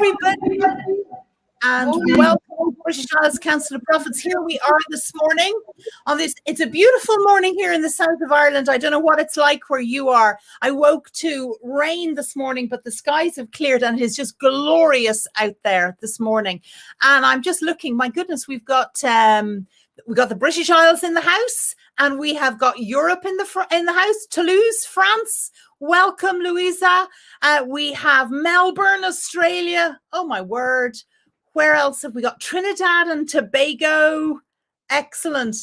everybody, and welcome to British Isles Council of Prophets. Here we are this morning on this. It's a beautiful morning here in the south of Ireland. I don't know what it's like where you are. I woke to rain this morning, but the skies have cleared and it is just glorious out there this morning. And I'm just looking, my goodness, we've got the British Isles in the house, and we have got Europe in the house. Toulouse, France. Welcome, Louisa. We have Melbourne, Australia. Oh my word. Where else have we got? Trinidad and Tobago. Excellent.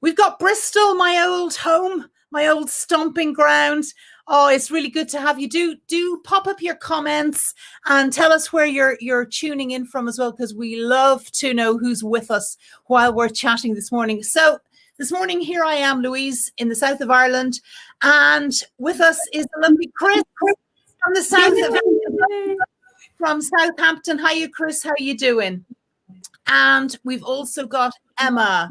We've got Bristol, my old home, my old stomping ground. Oh, it's really good to have you. Do pop up your comments and tell us where you're tuning in from as well, because we love to know who's with us while we're chatting this morning. So this morning, here I am, Louise, in the south of Ireland, and with us is the lovely Chris from the south of Ireland. From Southampton. Hiya, Chris. How are you doing? And we've also got Emma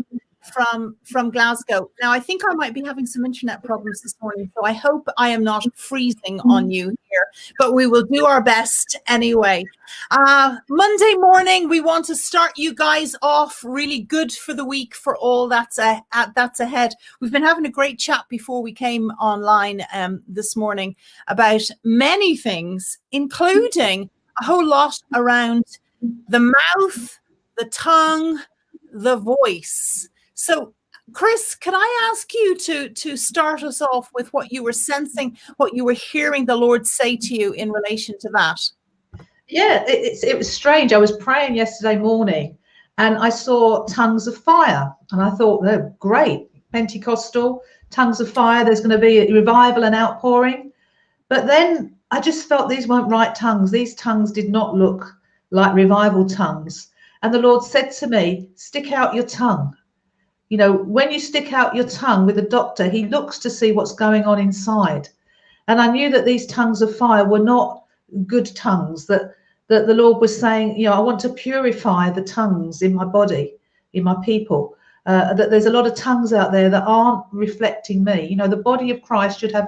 from Glasgow. Now, I think I might be having some internet problems this morning, so I hope I am not freezing on you here, but we will do our best anyway. Monday morning, we want to start you guys off really good for the week, for all that's ahead. We've been having a great chat before we came online this morning about many things, including a whole lot around the mouth, the tongue, the voice. So, Chris, can I ask you to start us off with what you were sensing, what you were hearing the Lord say to you in relation to that? Yeah, it was strange. I was praying yesterday morning and I saw tongues of fire. And I thought, oh, great, Pentecostal, tongues of fire. There's going to be a revival and outpouring. But then I just felt these weren't right tongues. These tongues did not look like revival tongues. And the Lord said to me, stick out your tongue. You know, when you stick out your tongue with a doctor, he looks to see what's going on inside. And I knew that these tongues of fire were not good tongues, that the Lord was saying, you know, I want to purify the tongues in my body, in my people. That there's a lot of tongues out there that aren't reflecting me. You know, the body of Christ should have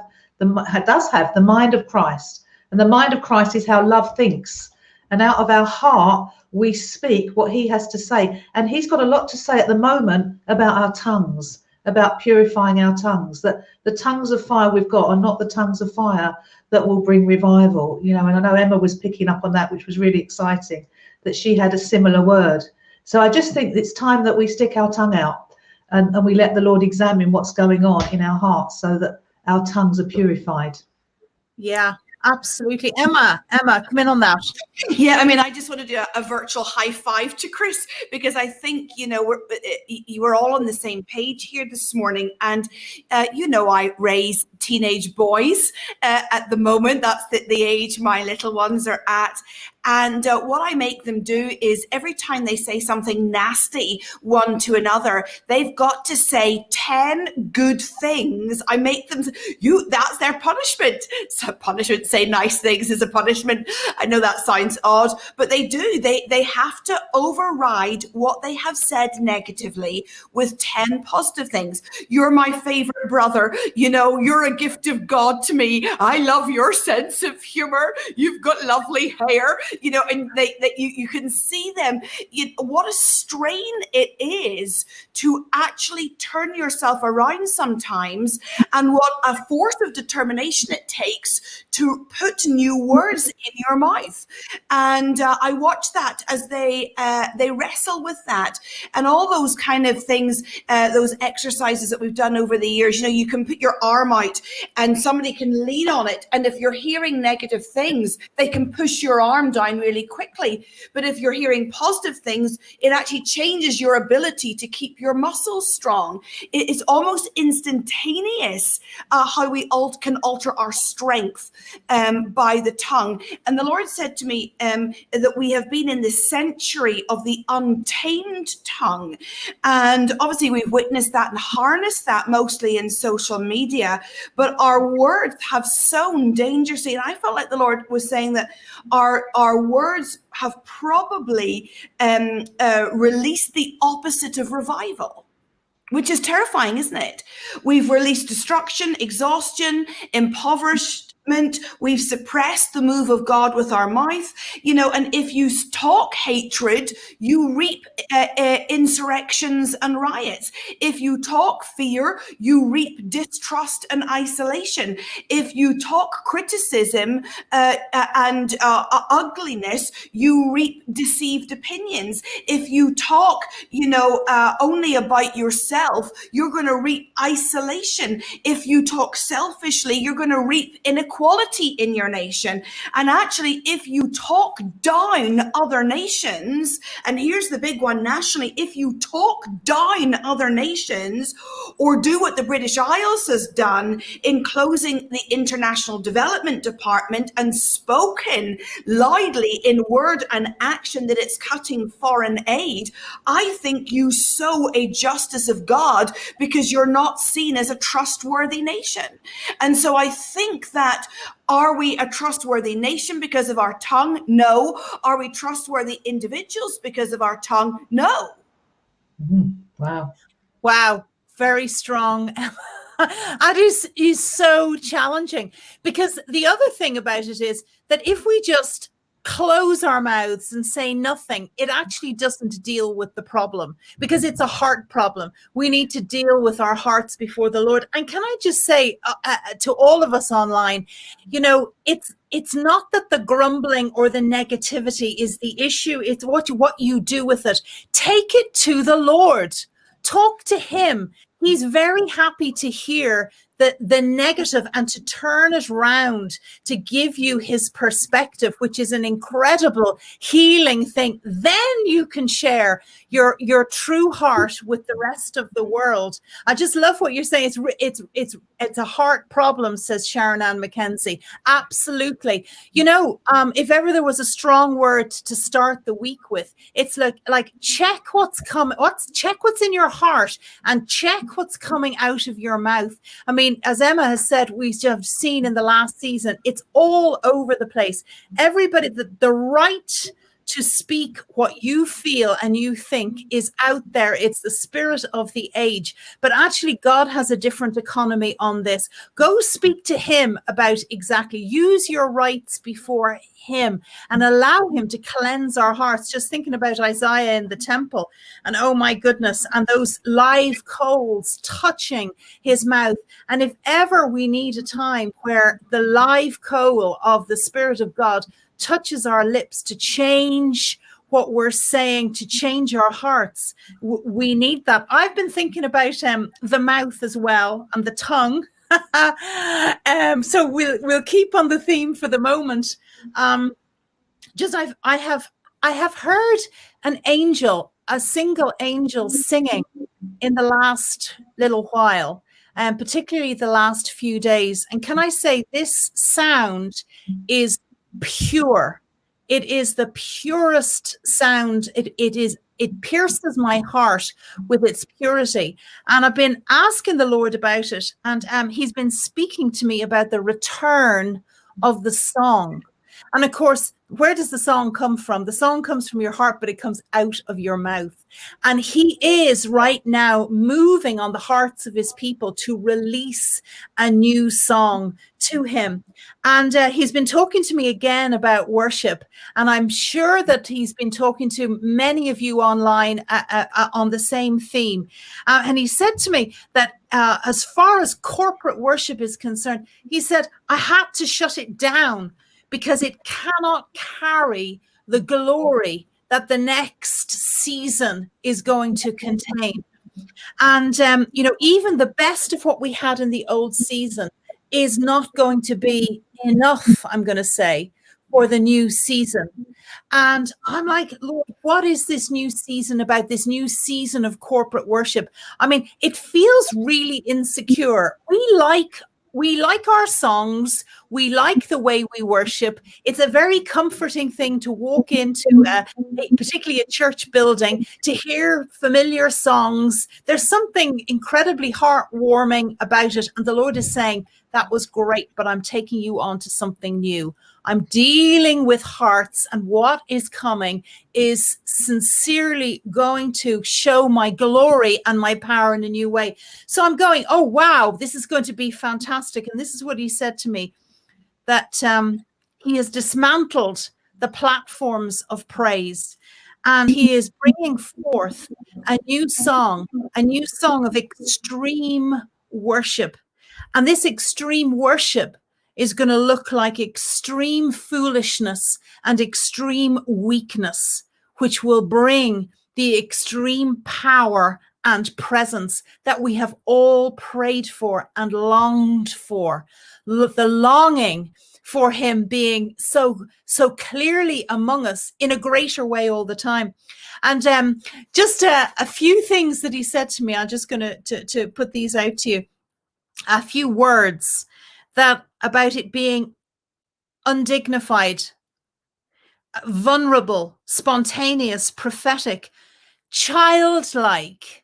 does have the mind of Christ, and the mind of Christ is how love thinks, and out of our heart we speak what he has to say, and he's got a lot to say at the moment about our tongues, about purifying our tongues, that the tongues of fire we've got are not the tongues of fire that will bring revival, you know. And I know Emma was picking up on that, which was really exciting, that she had a similar word. So I just think it's time that we stick our tongue out and we let the Lord examine what's going on in our hearts so that our tongues are purified. Yeah, absolutely. Emma, come in on that. Yeah, I mean, I just want to do a virtual high five to Chris, because I think, you know, we're all on the same page here this morning. And, you know, I raise teenage boys at the moment. That's the age my little ones are at. And what I make them do is every time they say something nasty one to another, they've got to say 10 good things. I make them, that's their punishment. So punishment, say nice things is a punishment. I know that sounds odd, but they do. They have to override what they have said negatively with 10 positive things. You're my favorite brother. You know, you're a gift of God to me. I love your sense of humor. You've got lovely hair. You know, and you can see them. What a strain it is to actually turn yourself around sometimes, and what a force of determination it takes to put new words in your mouth. And I watch that as they wrestle with that, and all those kind of things, those exercises that we've done over the years. You know, you can put your arm out and somebody can lean on it, and if you're hearing negative things, they can push your arm down really quickly. But if you're hearing positive things, it actually changes your ability to keep your muscles strong. It's almost instantaneous how we can alter our strength by the tongue. And the Lord said to me that we have been in the century of the untamed tongue. And obviously we've witnessed that and harnessed that mostly in social media, but our words have sown dangerously. And I felt like the Lord was saying that our words have probably released the opposite of revival, which is terrifying, isn't it? We've released destruction, exhaustion, impoverished We've suppressed the move of God with our mouth, and if you talk hatred, you reap insurrections and riots. If you talk fear, you reap distrust and isolation. If you talk criticism and ugliness, you reap deceived opinions. If you talk, only about yourself, you're going to reap isolation. If you talk selfishly, you're going to reap inequality in your nation. And actually, if you talk down other nations, and here's the big one nationally, if you talk down other nations or do what the British Isles has done in closing the International Development Department and spoken loudly in word and action that it's cutting foreign aid, I think you sow a justice of God because you're not seen as a trustworthy nation. And so I think that, are we a trustworthy nation because of our tongue? No. Are we trustworthy individuals because of our tongue? No. Wow. Wow. Very strong. That is so challenging, because the other thing about it is that if we just close our mouths and say nothing, it actually doesn't deal with the problem, because it's a heart problem. We need to deal with our hearts before the Lord. And can I just say to all of us online, it's not that the grumbling or the negativity is the issue. It's what you do with it. Take it to the Lord. Talk to him. He's very happy to hear the negative and to turn it round, to give you his perspective, which is an incredible healing thing. Then you can share your true heart with the rest of the world. I just love what you're saying. It's a heart problem, says Sharon Ann McKenzie. Absolutely. If ever there was a strong word to start the week with, it's like check what's coming, check what's in your heart and check what's coming out of your mouth. I mean, as Emma has said, we have seen in the last season, it's all over the place. Everybody, the right to speak what you feel and you think is out there. It's the spirit of the age. But actually, God has a different economy on this. Go speak to him about exactly. Use your rights before him and allow him to cleanse our hearts. Just thinking about Isaiah in the temple, and oh my goodness, and those live coals touching his mouth. And if ever we need a time where the live coal of the Spirit of God touches our lips to change what we're saying, to change our hearts, we need that. I've been thinking about the mouth as well, and the tongue. So we'll keep on the theme for the moment. I have heard a single angel singing in the last little while, and particularly the last few days. And can I say, this sound is pure. It is the purest sound. It pierces my heart with its purity. And I've been asking the Lord about it. And he's been speaking to me about the return of the song. And of course, where does the song come from? The song comes from your heart, but it comes out of your mouth. And he is right now moving on the hearts of his people to release a new song to him. And he's been talking to me again about worship. And I'm sure that he's been talking to many of you online on the same theme. And he said to me that as far as corporate worship is concerned, he said, I had to shut it down because it cannot carry the glory that the next season is going to contain. And, even the best of what we had in the old season is not going to be enough, I'm going to say, for the new season. And I'm like, Lord, what is this new season about, this new season of corporate worship? I mean, it feels really insecure. We like our songs. We like the way we worship. It's a very comforting thing to walk into, particularly a church building, to hear familiar songs. There's something incredibly heartwarming about it. And the Lord is saying, that was great, but I'm taking you on to something new. I'm dealing with hearts, and what is coming is sincerely going to show my glory and my power in a new way. So I'm going, oh, wow, this is going to be fantastic. And this is what he said to me. that he has dismantled the platforms of praise, and he is bringing forth a new song of extreme worship. And this extreme worship is going to look like extreme foolishness and extreme weakness, which will bring the extreme power and presence that we have all prayed for and longed for. The longing for him being so clearly among us in a greater way all the time. And just a few things that he said to me, I'm just going to put these out to you. A few words that about it being undignified, vulnerable, spontaneous, prophetic, childlike.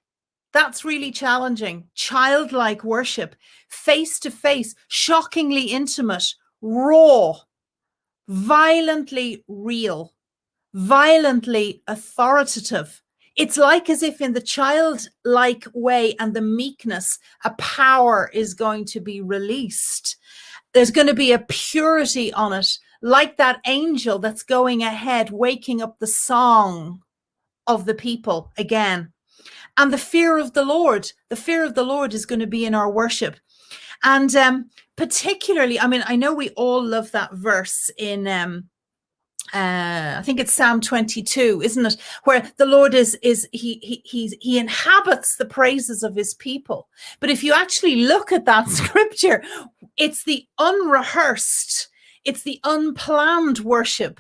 That's really challenging. Childlike worship, face to face, shockingly intimate, raw, violently real, violently authoritative. It's like as if in the childlike way and the meekness, a power is going to be released. There's going to be a purity on it, like that angel that's going ahead, waking up the song of the people again. And the fear of the Lord is going to be in our worship. And particularly, I mean, I know we all love that verse in I think it's Psalm 22, isn't it? Where the Lord he inhabits the praises of his people. But if you actually look at that scripture, it's the unrehearsed, it's the unplanned worship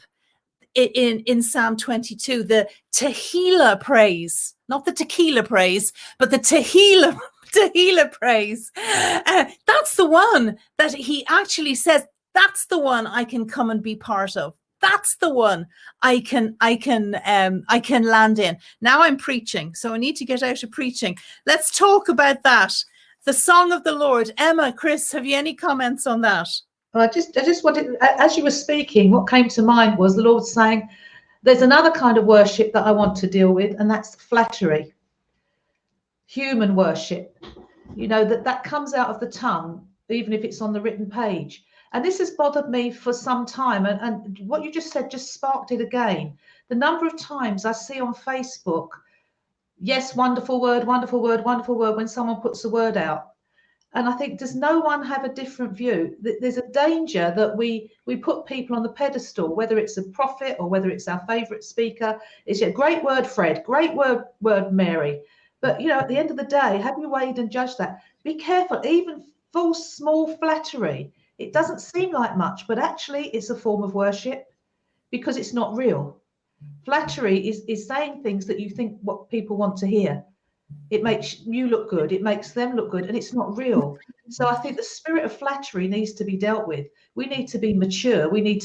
in Psalm 22, the Tehillah praise, not the tequila praise, but the Tehillah praise. That's the one that he actually says, that's the one I can come and be part of. That's the one I can land in. Now I'm preaching, so I need to get out of preaching. Let's talk about that. The song of the Lord. Emma, Chris, have you any comments on that? I just wanted, as you were speaking, what came to mind was the Lord saying, there's another kind of worship that I want to deal with, and that's flattery, human worship. You know, that comes out of the tongue, even if it's on the written page. And this has bothered me for some time. And what you just said just sparked it again. The number of times I see on Facebook, yes, wonderful word, wonderful word, wonderful word, when someone puts the word out. And I think, does no one have a different view? There's a danger that we put people on the pedestal, whether it's a prophet or whether it's our favourite speaker. It's a great word, Fred, great word, Mary. But, you know, at the end of the day, have you weighed and judged that? Be careful, even false, small flattery. It doesn't seem like much, but actually it's a form of worship because it's not real. Flattery is saying things that you think what people want to hear. It makes you look good, it makes them look good, and it's not real. So I think the spirit of flattery needs to be dealt with. We need to be mature. We need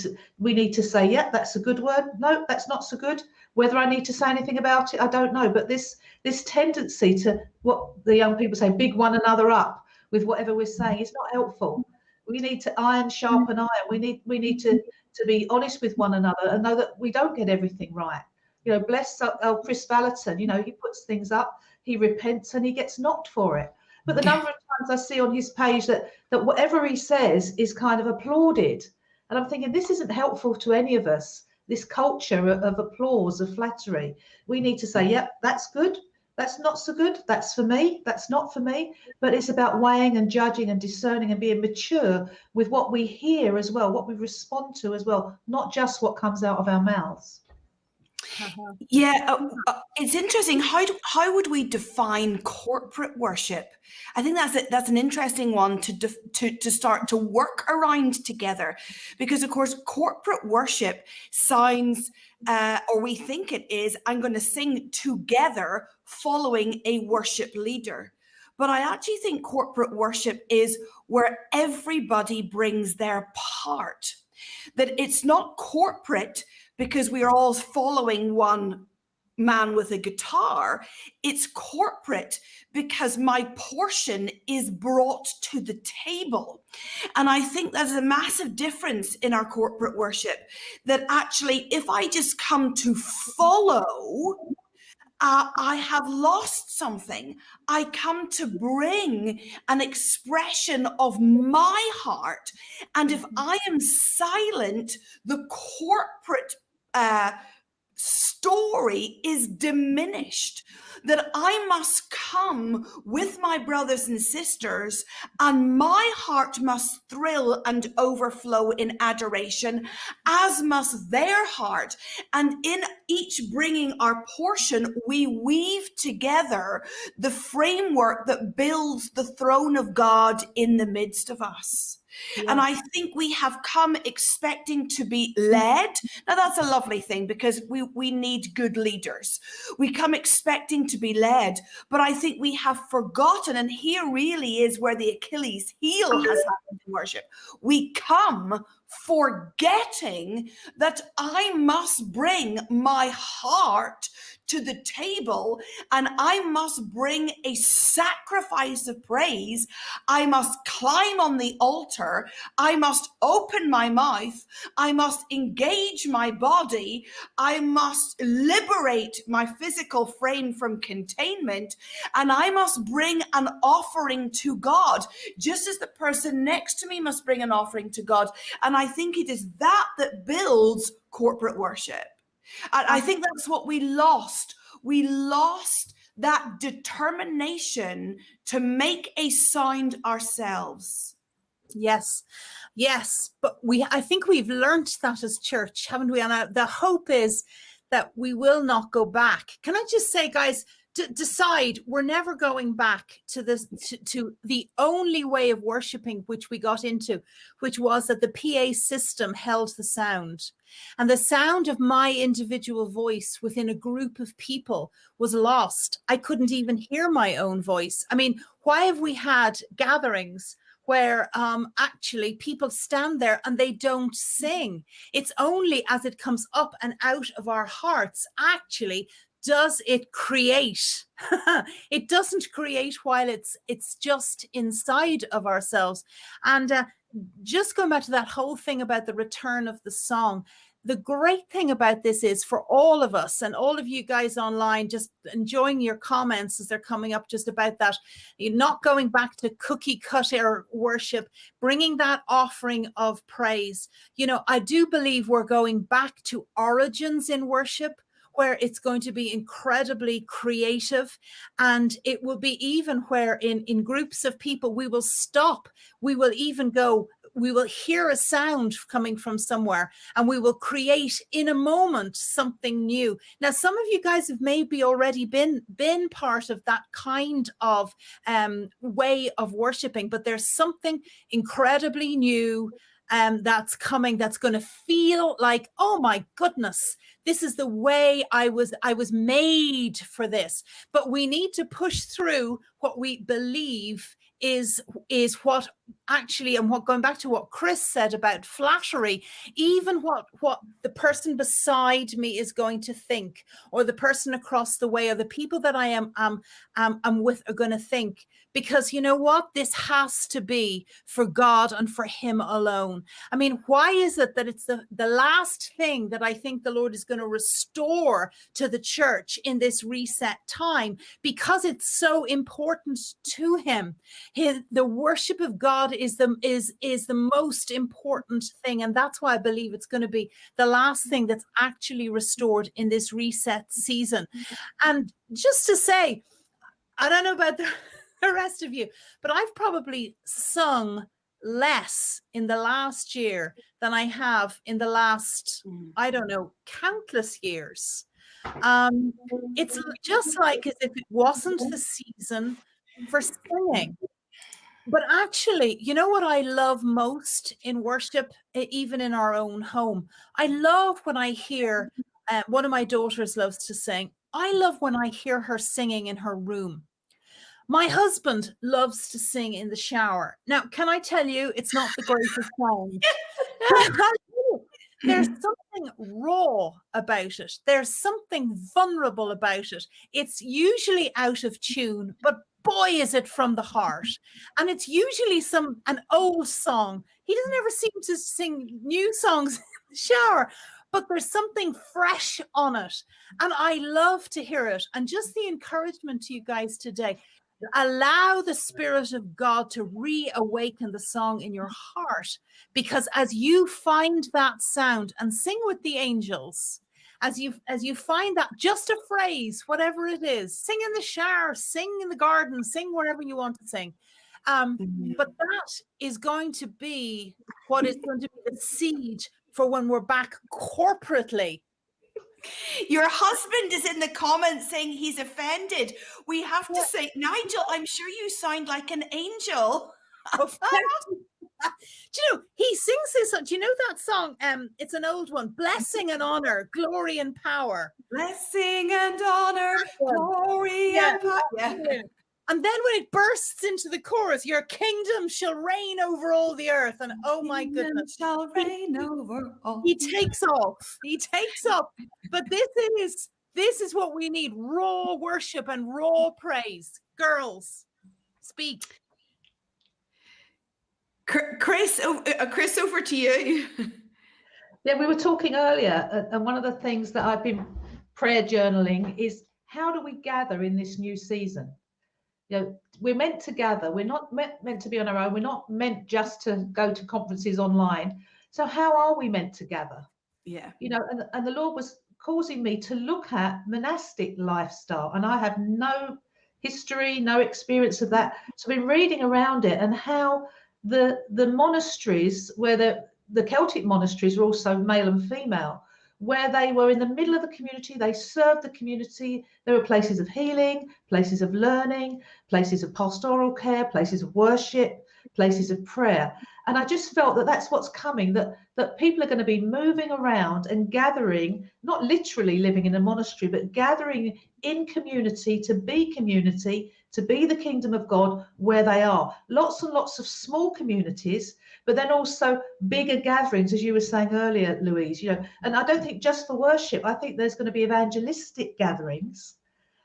to say, yeah, that's a good word. No, that's not so good. Whether I need to say anything about it, I don't know. But this tendency to, what the young people say, big one another up with whatever we're saying is not helpful. We need to iron sharpen iron. We need to be honest with one another and know that we don't get everything right. You know, bless Chris Valentin, you know, he puts things up, he repents and he gets knocked for it. But the number of times I see on his page that whatever he says is kind of applauded. And I'm thinking, this isn't helpful to any of us, this culture of applause, of flattery. We need to say, yep, that's good. That's not so good. That's for me. That's not for me. But it's about weighing and judging and discerning and being mature with what we hear as well, what we respond to as well, not just what comes out of our mouths. Yeah, it's interesting. How would we define corporate worship? I think that's an interesting one to start to work around together, because of course corporate worship sounds, or we think it is, I'm going to sing together following a worship leader. But I actually think corporate worship is where everybody brings their part. That it's not corporate because we are all following one man with a guitar. It's corporate because my portion is brought to the table. And I think there's a massive difference in our corporate worship, that actually if I just come to follow, I have lost something. I come to bring an expression of my heart. And if I am silent, the corporate story is diminished, that I must come with my brothers and sisters, and my heart must thrill and overflow in adoration, as must their heart. And in each bringing our portion, we weave together the framework that builds the throne of God in the midst of us. Yeah. And I think we have come expecting to be led. Now, that's a lovely thing, because we need good leaders. We come expecting to be led, but I think we have forgotten, and here really is where the Achilles heel has happened in worship. We come forgetting that I must bring my heart to the table, and I must bring a sacrifice of praise. I must climb on the altar. I must open my mouth. I must engage my body. I must liberate my physical frame from containment, and I must bring an offering to God, just as the person next to me must bring an offering to God. And I think it is that builds corporate worship. And I think that's what we lost. We lost that determination to make a sound ourselves. Yes. But I think we've learned that as church, haven't we? And the hope is that we will not go back. Can I just say, guys, to decide we're never going back to this, to the only way of worshiping which we got into, which was that the PA system held the sound, and the sound of my individual voice within a group of people was lost. I couldn't even hear my own voice. I mean, why have we had gatherings where actually people stand there and they don't sing? It's only as it comes up and out of our hearts, actually, does it create. It doesn't create while it's just inside of ourselves. And just going back to that whole thing about the return of the song, the great thing about this is, for all of us and all of you guys online, just enjoying your comments as they're coming up just about that, you're not going back to cookie cutter worship, bringing that offering of praise. You know, I do believe we're going back to origins in worship, where it's going to be incredibly creative, and it will be even where in groups of people, we will stop, we will even go, we will hear a sound coming from somewhere, and we will create in a moment something new. Now, some of you guys have maybe already been part of that kind of way of worshiping, but there's something incredibly new that's coming, that's going to feel like, oh my goodness, this is the way I was made for this. But we need to push through what we believe is what actually, and what, going back to what Chris said about flattery, even what the person beside me is going to think, or the person across the way, or the people that I am with are going to think. Because you know what? This has to be for God and for Him alone. I mean, why is it that it's the last thing that I think the Lord is going to restore to the church in this reset time? Because it's so important to Him. The worship of God is the most important thing, and that's why I believe it's going to be the last thing that's actually restored in this reset season. And just to say, I don't know about the rest of you, but I've probably sung less in the last year than I have in the last, I don't know, countless years. It's just like as if it wasn't the season for singing. But actually, you know what I love most in worship, even in our own home? I love when I hear, one of my daughters loves to sing. I love when I hear her singing in her room. My husband loves to sing in the shower. Now, can I tell you, it's not the greatest sound. There's something raw about it. There's something vulnerable about it. It's usually out of tune, but boy, is it from the heart. And it's usually an old song. He doesn't ever seem to sing new songs in the shower. but there's something fresh on it. And I love to hear it. And just the encouragement to you guys today, allow the Spirit of God to reawaken the song in your heart, because as you find that sound and sing with the angels, as you find that, just a phrase, whatever it is, sing in the shower, sing in the garden, sing wherever you want to sing. But that is going to be what is going to be the seed for when we're back corporately. Your husband is in the comments saying he's offended. We have to say, Nigel, I'm sure you sound like an angel. Do you know, he sings this, do you know that song? It's an old one, Blessing and Honor, Glory and Power. Blessing and honor, glory and power. Yeah. And then when it bursts into the chorus, your kingdom shall reign over all the earth. And oh my goodness, shall reign over all. He takes off. But this is what we need: raw worship and raw praise. Girls, speak. Chris, over to you. Yeah, we were talking earlier, and one of the things that I've been prayer journaling is, how do we gather in this new season? You know, we're meant to gather. We're not meant to be on our own. We're not meant just to go to conferences online. So how are we meant to gather? Yeah. You know, and the Lord was causing me to look at monastic lifestyle, and I have no history, no experience of that. So I've been reading around it, and how the monasteries, where the Celtic monasteries were also male and female, where they were in the middle of the community, they served the community. There were places of healing, places of learning, places of pastoral care, places of worship, places of prayer. And I just felt that that's what's coming, that people are going to be moving around and gathering, not literally living in a monastery, but gathering in community, to be the kingdom of God where they are. Lots and lots of small communities, but then also bigger gatherings, as you were saying earlier, Louise, you know. And I don't think just for worship, I think there's going to be evangelistic gatherings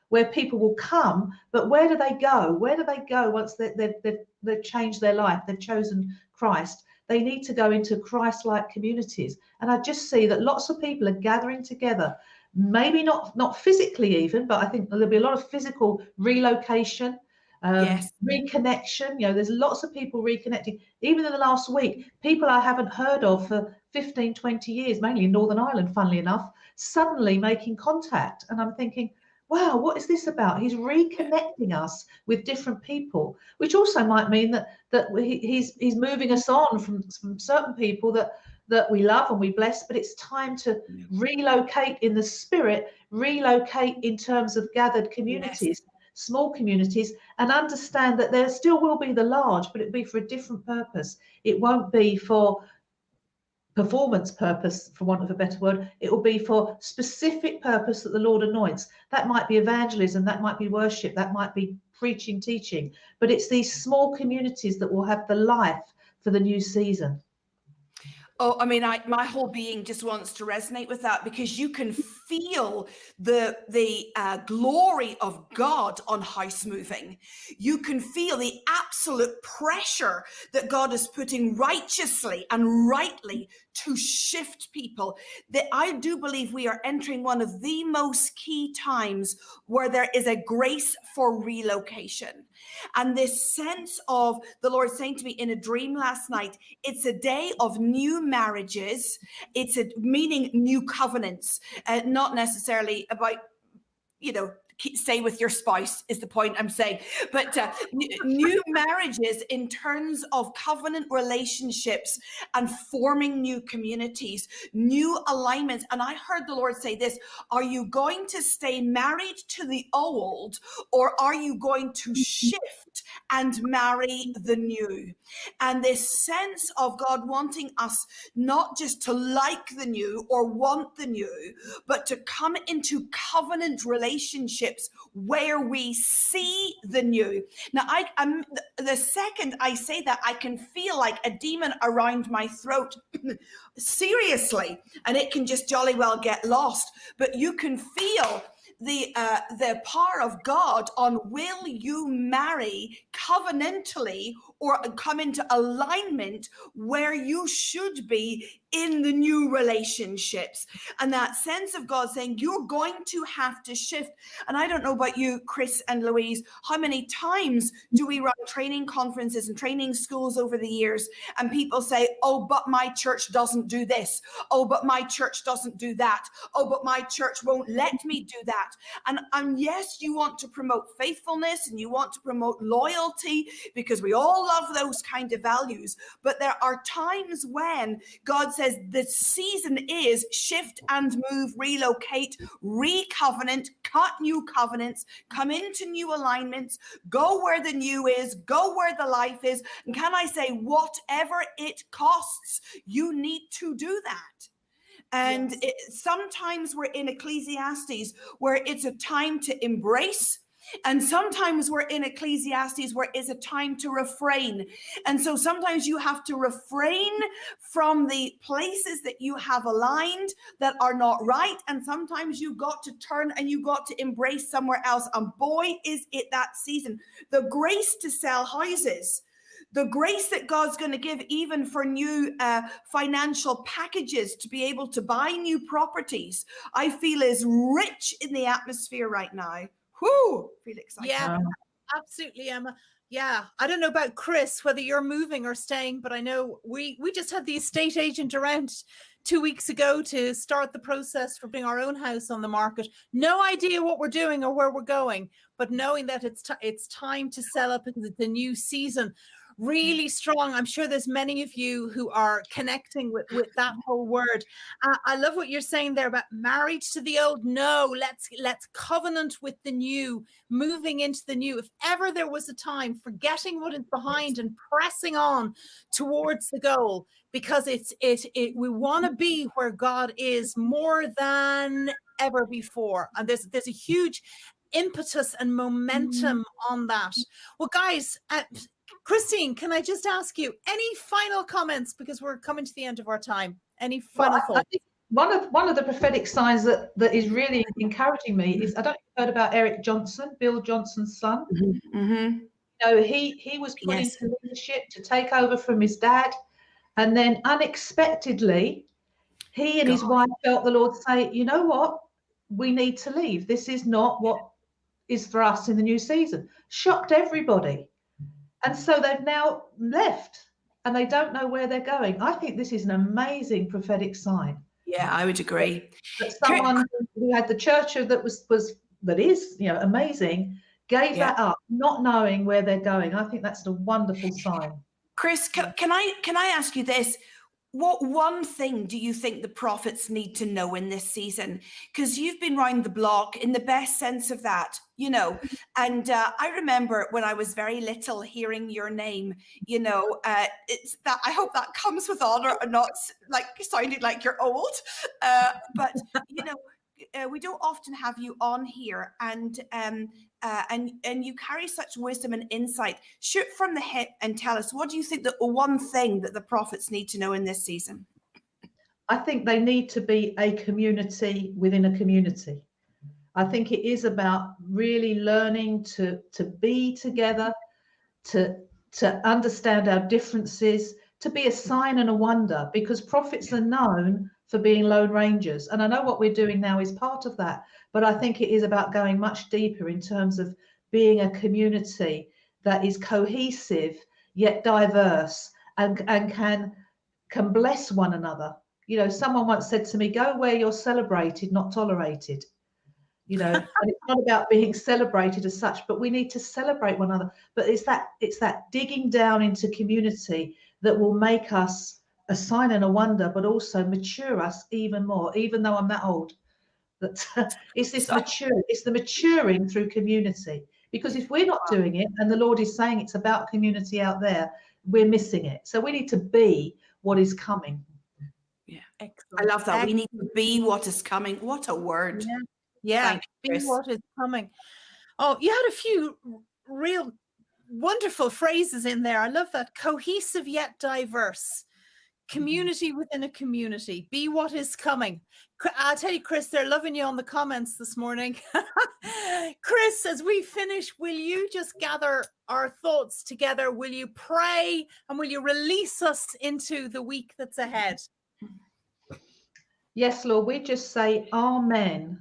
where people will come, but where do they go? Where do they go once they've changed their life, they've chosen Christ? They need to go into Christ-like communities. And I just see that lots of people are gathering together, maybe not physically even, but I think there'll be a lot of physical relocation, reconnection. You know, there's lots of people reconnecting. Even in the last week, people I haven't heard of for 15, 20 years, mainly in Northern Ireland, funnily enough, suddenly making contact. And I'm thinking, wow, what is this about? He's reconnecting us with different people, which also might mean that he's moving us on from certain people that we love and we bless, but it's time to relocate in the spirit, relocate in terms of gathered communities, small communities, and understand that there still will be the large, but it'll be for a different purpose. It won't be for performance purpose, for want of a better word. It will be for specific purpose that the Lord anoints. That might be evangelism, that might be worship, that might be preaching, teaching, but it's these small communities that will have the life for the new season. Oh, I mean, my whole being just wants to resonate with that, because you can feel the glory of God on house moving. You can feel the absolute pressure that God is putting righteously and rightly to shift people. That I do believe we are entering one of the most key times where there is a grace for relocation. And this sense of the Lord saying to me in a dream last night, it's a day of new marriages. It's meaning new covenants, not necessarily about, you know, stay with your spouse is the point I'm saying, but new marriages in terms of covenant relationships and forming new communities, new alignments. And I heard the Lord say this: are you going to stay married to the old, or are you going to shift and marry the new? And this sense of God wanting us not just to like the new or want the new, but to come into covenant relationships where we see the new. Now, I'm the second I say that, I can feel like a demon around my throat. Seriously, and it can just jolly well get lost. But you can feel the power of God on, will you marry covenantally, or come into alignment where you should be in the new relationships. And that sense of God saying, you're going to have to shift. And I don't know about you, Chris and Louise, how many times do we run training conferences and training schools over the years, and people say, oh, but my church doesn't do this. Oh, but my church doesn't do that. Oh, but my church won't let me do that. And yes, you want to promote faithfulness and you want to promote loyalty, because we all love those kind of values. But there are times when God says the season is shift and move, relocate, re-covenant, cut new covenants, come into new alignments, go where the new is, go where the life is. And can I say, whatever it costs, you need to do that. And sometimes we're in Ecclesiastes where it's a time to embrace, and sometimes we're in Ecclesiastes where it's a time to refrain. And so sometimes you have to refrain from the places that you have aligned that are not right. And sometimes you got to turn and you got to embrace somewhere else. And boy, is it that season. The grace to sell houses, the grace that God's going to give even for new financial packages to be able to buy new properties, I feel is rich in the atmosphere right now. Whoo, feel excited. Yeah, absolutely, Emma. Yeah, I don't know about Chris, whether you're moving or staying, but I know we just had the estate agent around 2 weeks ago to start the process for putting our own house on the market. No idea what we're doing or where we're going, but knowing that it's time to sell up because it's a new season. Really strong. I'm sure there's many of you who are connecting with that whole word. I love what you're saying there about married to the old. No, let's covenant with the new, moving into the new. If ever there was a time, forgetting what is behind and pressing on towards the goal, because we want to be where God is more than ever before. And there's a huge impetus and momentum on that. Well, guys, Christine, can I just ask you any final comments, because we're coming to the end of our time? Any final thoughts? I think one of the prophetic signs that is really encouraging me is, I don't know if you've heard about Eric Johnson, Bill Johnson's son. Mm-hmm. You know, he was put into leadership to take over from his dad, and then unexpectedly he and his wife felt the Lord say, you know what, we need to leave. This is not what is for us in the new season. Shocked everybody. And so they've now left and they don't know where they're going. I think this is an amazing prophetic sign. Yeah, I would agree. That someone who had the church that is, you know, amazing, gave that up, not knowing where they're going. I think that's a wonderful sign. Chris, can I ask you this? What one thing do you think the prophets need to know in this season? Because you've been round the block in the best sense of that, you know. And I remember when I was very little hearing your name, you know, it's that I hope that comes with honor and not like sounding like you're old. But, you know, we don't often have you on here, and you carry such wisdom and insight. Shoot from the hip and tell us, what do you think the one thing that the prophets need to know in this season? I think they need to be a community within a community. I think it is about really learning to be together, to understand our differences, to be a sign and a wonder, because prophets are known for being lone rangers. And I know what we're doing now is part of that, but I think it is about going much deeper in terms of being a community that is cohesive yet diverse and can bless one another. You know, someone once said to me, go where you're celebrated, not tolerated. You know, and it's not about being celebrated as such, but we need to celebrate one another. But it's that digging down into community that will make us a sign and a wonder, but also mature us even more, even though I'm that old. That it's the maturing through community. Because if we're not doing it, and the Lord is saying it's about community out there, we're missing it. So we need to be what is coming. Yeah, excellent. I love that. We need to be what is coming. What a word. Yeah. Be what is coming. Oh, you had a few real wonderful phrases in there. I love that. Cohesive yet diverse. Community within a community. Be what is coming. I'll tell you, Chris, they're loving you on the comments this morning. Chris, as we finish, will you just gather our thoughts together? Will you pray and will you release us into the week that's ahead? Yes, Lord, we just say amen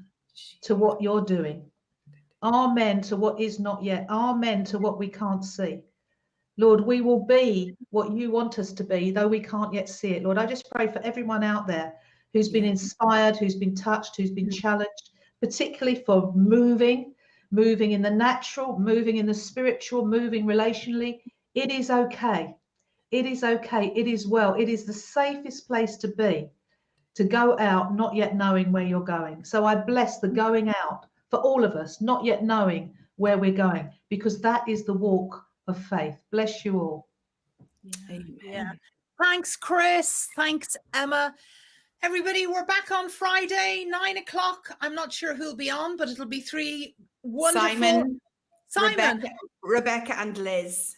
to what you're doing. Amen to what is not yet. Amen to what we can't see. Lord, we will be what you want us to be, though we can't yet see it. Lord, I just pray for everyone out there who's been inspired, who's been touched, who's been challenged, particularly for moving in the natural, moving in the spiritual, moving relationally. It is okay. It is okay. It is well. It is the safest place to be, to go out not yet knowing where you're going. So I bless the going out for all of us, not yet knowing where we're going, because that is the walk of faith. Bless you all. Amen. Yeah. Thanks, Chris. Thanks, Emma. Everybody, we're back on Friday, 9 o'clock. I'm not sure who'll be on, but it'll be three wonderful. Simon. Rebecca and Liz.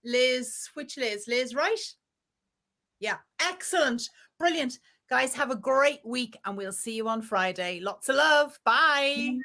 Liz, which Liz? Liz, right? Yeah, excellent. Brilliant. Guys, have a great week and we'll see you on Friday. Lots of love. Bye.